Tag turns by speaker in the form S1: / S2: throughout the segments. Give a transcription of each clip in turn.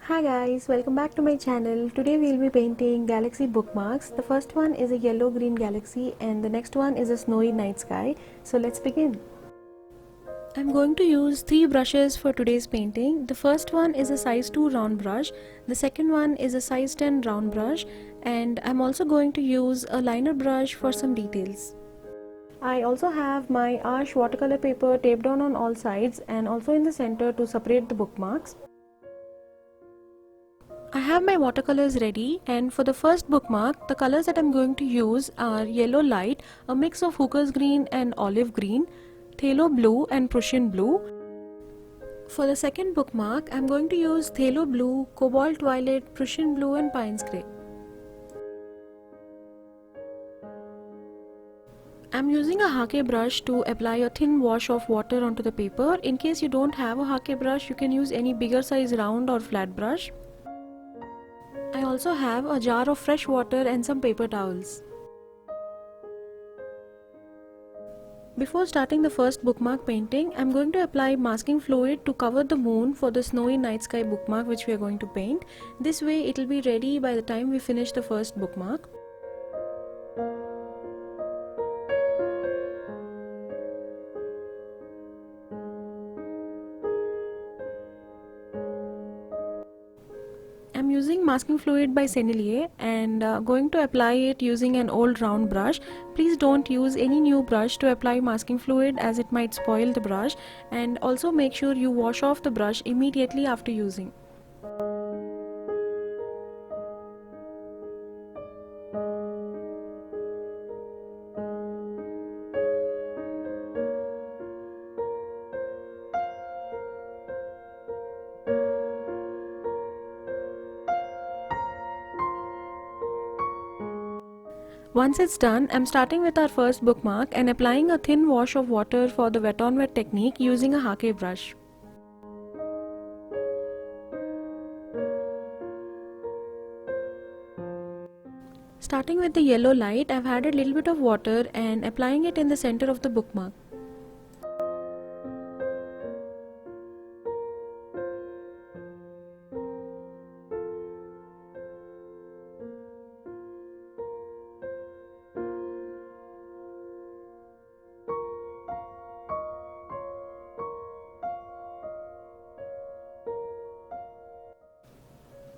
S1: Hi guys, welcome back to my channel. Today we'll be painting galaxy bookmarks. The first one is a yellow-green galaxy and the next one is a snowy night sky. So let's begin. I'm going to use 3 brushes for today's painting. The first one is a size 2 round brush. The second one is a size 10 round brush. And I'm also going to use a liner brush for some details. I also have my Aakash watercolor paper taped down on all sides and also in the center to separate the bookmarks. I have my watercolors ready, and for the first bookmark, the colors that I'm going to use are yellow light, a mix of hooker's green and olive green, phthalo blue and Prussian blue. For the second bookmark, I'm going to use phthalo blue, cobalt violet, Prussian blue and Payne's grey. I'm using a hake brush to apply a thin wash of water onto the paper. In case you don't have a hake brush, you can use any bigger size round or flat brush. I also have a jar of fresh water and some paper towels. Before starting the first bookmark painting, I'm going to apply masking fluid to cover the moon for the snowy night sky bookmark which we are going to paint. This way it will be ready by the time we finish the first bookmark. I'm using masking fluid by Sennelier and going to apply it using an old round brush. Please don't use any new brush to apply masking fluid as it might spoil the brush, and also make sure you wash off the brush immediately after using. Once it's done, I'm starting with our first bookmark and applying a thin wash of water for the wet on wet technique using a hake brush. Starting with the yellow light, I've added a little bit of water and applying it in the center of the bookmark.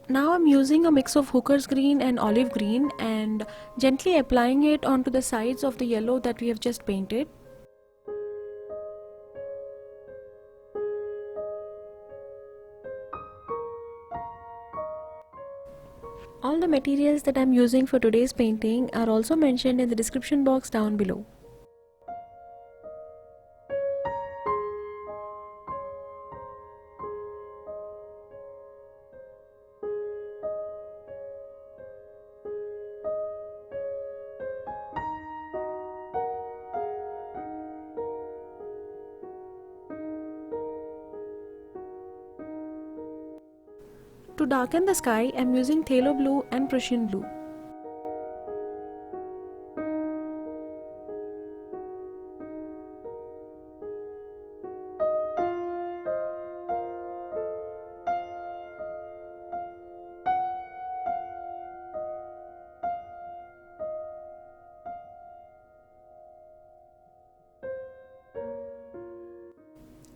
S1: Now I'm using a mix of hooker's green and olive green and gently applying it onto the sides of the yellow that we have just painted. All the materials that I'm using for today's painting are also mentioned in the description box down below. To darken the sky, I'm using phthalo blue and Prussian blue.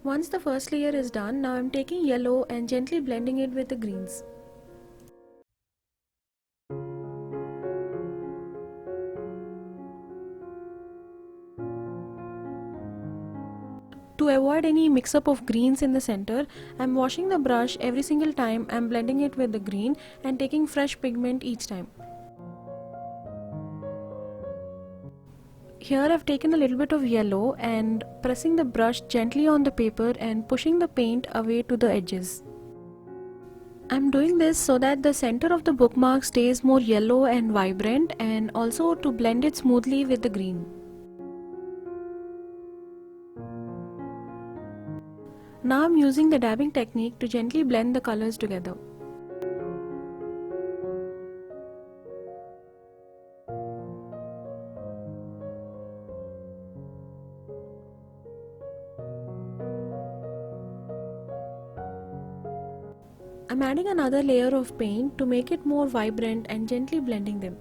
S1: Once the first layer is done, now I'm taking yellow and gently blending it with the greens. To avoid any mix-up of greens in the center, I'm washing the brush every single time I'm blending it with the green and taking fresh pigment each time. Here I've taken a little bit of yellow and pressing the brush gently on the paper and pushing the paint away to the edges. I'm doing this so that the center of the bookmark stays more yellow and vibrant, and also to blend it smoothly with the green. Now I'm using the dabbing technique to gently blend the colors together. I'm adding adding another layer of paint to make it more vibrant and gently blending them.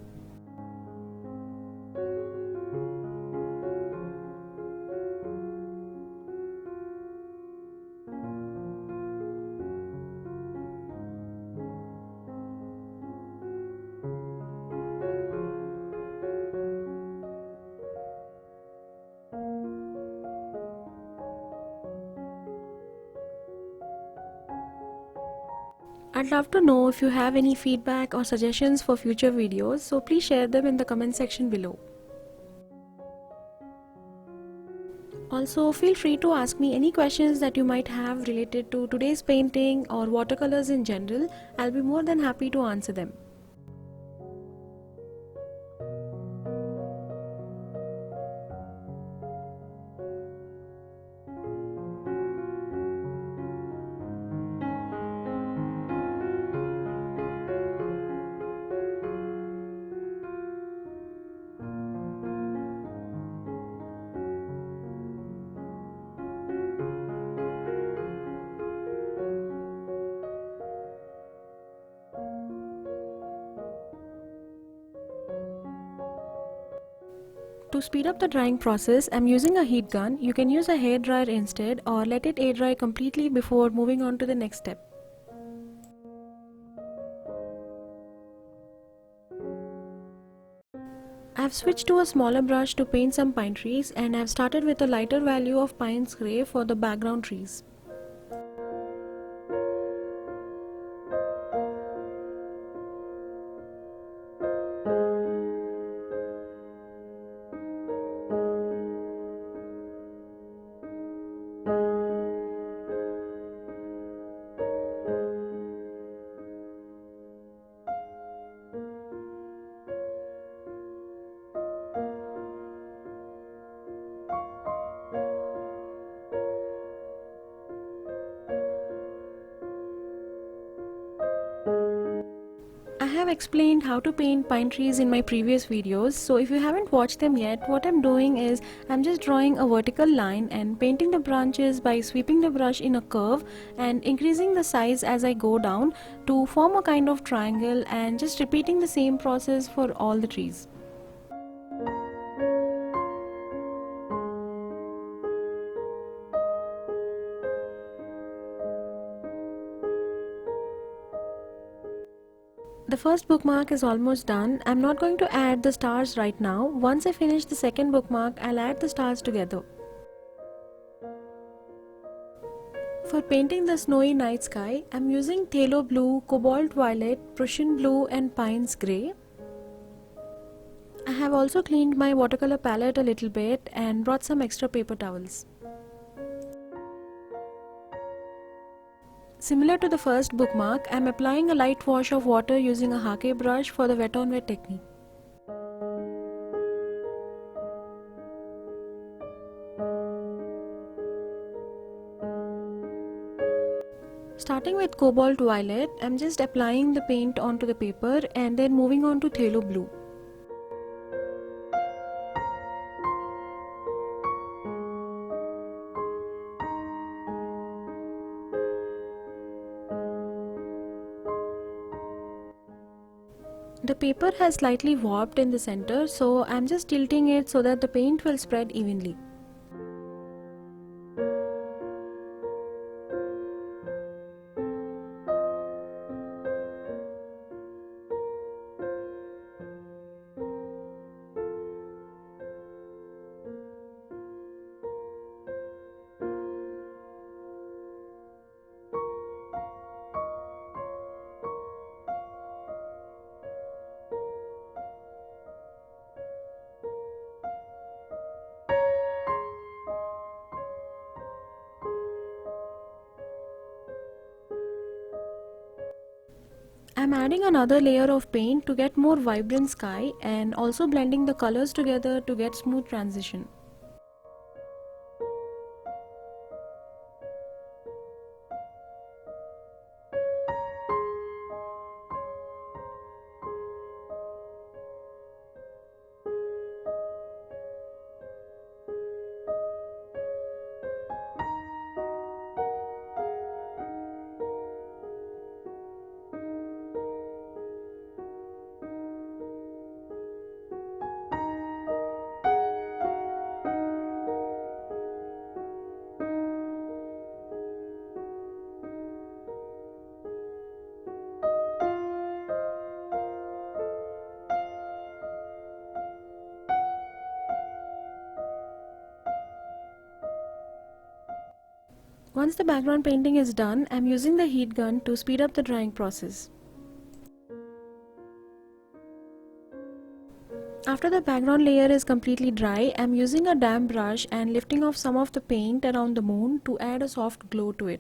S1: I'd love to know if you have any feedback or suggestions for future videos, so please share them in the comment section below. Also, feel free to ask me any questions that you might have related to today's painting or watercolors in general. I'll be more than happy to answer them. To speed up the drying process, I'm using a heat gun. You can use a hairdryer instead or let it air dry completely before moving on to the next step. I've switched to a smaller brush to paint some pine trees, and I've started with a lighter value of Payne's grey for the background trees. I have explained how to paint pine trees in my previous videos, so if you haven't watched them yet, what I'm doing is I'm just drawing a vertical line and painting the branches by sweeping the brush in a curve and increasing the size as I go down to form a kind of triangle, and just repeating the same process for all the trees. The first bookmark is almost done. I'm not going to add the stars right now. Once I finish the second bookmark, I'll add the stars together. For painting the snowy night sky, I'm using Phthalo blue, Cobalt violet, Prussian blue and Payne's grey. I have also cleaned my watercolor palette a little bit and brought some extra paper towels. Similar to the first bookmark, I am applying a light wash of water using a Aakash brush for the wet on wet technique. Starting with Cobalt violet, I am just applying the paint onto the paper and then moving on to Phthalo blue. The paper has slightly warped in the center, so I'm just tilting it so that the paint will spread evenly. I'm adding another layer of paint to get more vibrant sky and also blending the colors together to get smooth transition. Once the background painting is done, I'm using the heat gun to speed up the drying process. After the background layer is completely dry, I'm using a damp brush and lifting off some of the paint around the moon to add a soft glow to it.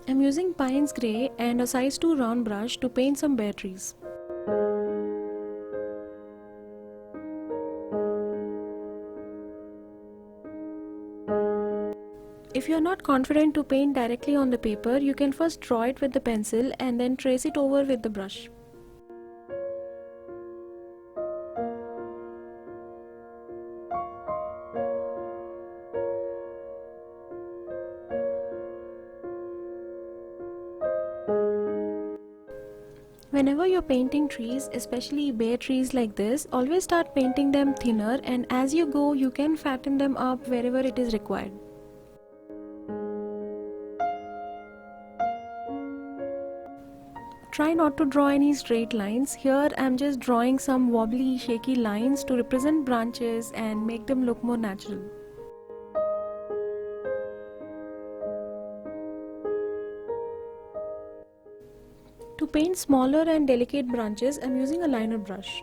S1: I'm using Payne's Grey and a size 2 round brush to paint some bare trees. If you are not confident to paint directly on the paper, you can first draw it with the pencil and then trace it over with the brush. Whenever you're painting trees, especially bare trees like this, always start painting them thinner, and as you go, you can fatten them up wherever it is required. Try not to draw any straight lines. Here I'm just drawing some wobbly, shaky lines to represent branches and make them look more natural. To paint smaller and delicate branches, I'm using a liner brush.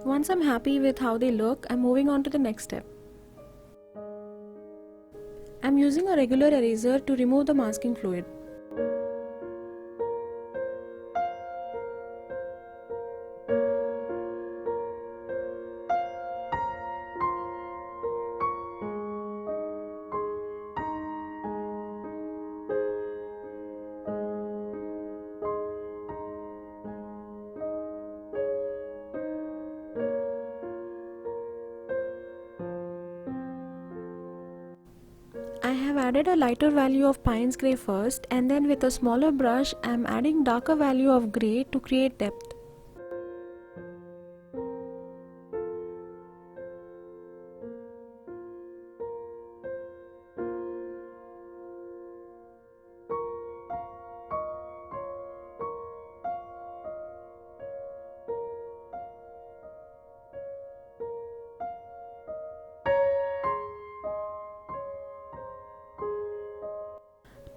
S1: Once I'm happy with how they look, I'm moving on to the next step. I'm using a regular eraser to remove the masking fluid. I have added a lighter value of Payne's Grey first, and then with a smaller brush I am adding darker value of grey to create depth.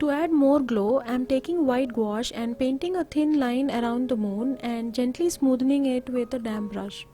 S1: To add more glow, I am taking white gouache and painting a thin line around the moon and gently smoothing it with a damp brush.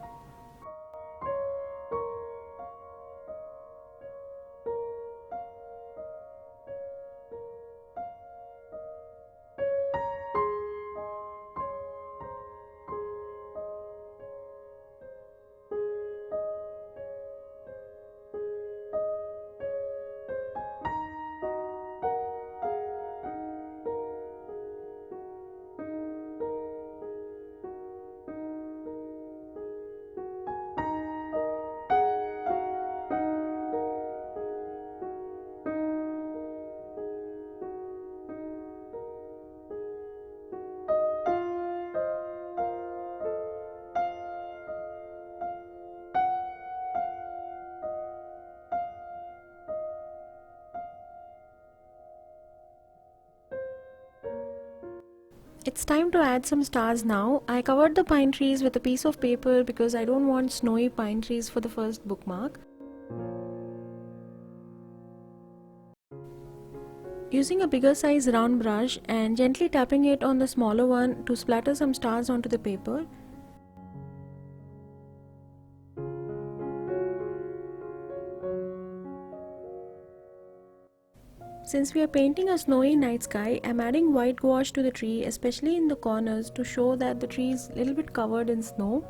S1: It's time to add some stars now. I covered the pine trees with a piece of paper because I don't want snowy pine trees for the first bookmark. Using a bigger size round brush and gently tapping it on the smaller one to splatter some stars onto the paper. Since we are painting a snowy night sky, I am adding white gouache to the tree, especially in the corners, to show that the tree is a little bit covered in snow.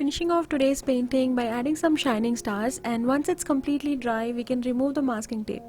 S1: finishing off today's painting by adding some shining stars, and once it's completely dry, we can remove the masking tape.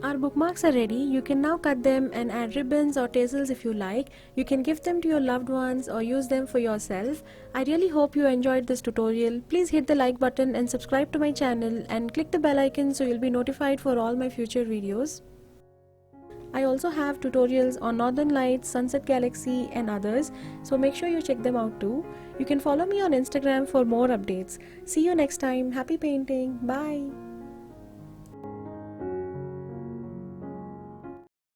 S1: Our bookmarks are ready. You can now cut them and add ribbons or tassels if you like. You can give them to your loved ones or use them for yourself. I really hope you enjoyed this tutorial. Please hit the like button and subscribe to my channel and click the bell icon so you'll be notified for all my future videos. I also have tutorials on Northern Lights, Sunset Galaxy and others, so make sure you check them out too. You can follow me on Instagram for more updates. See you next time. Happy painting. Bye.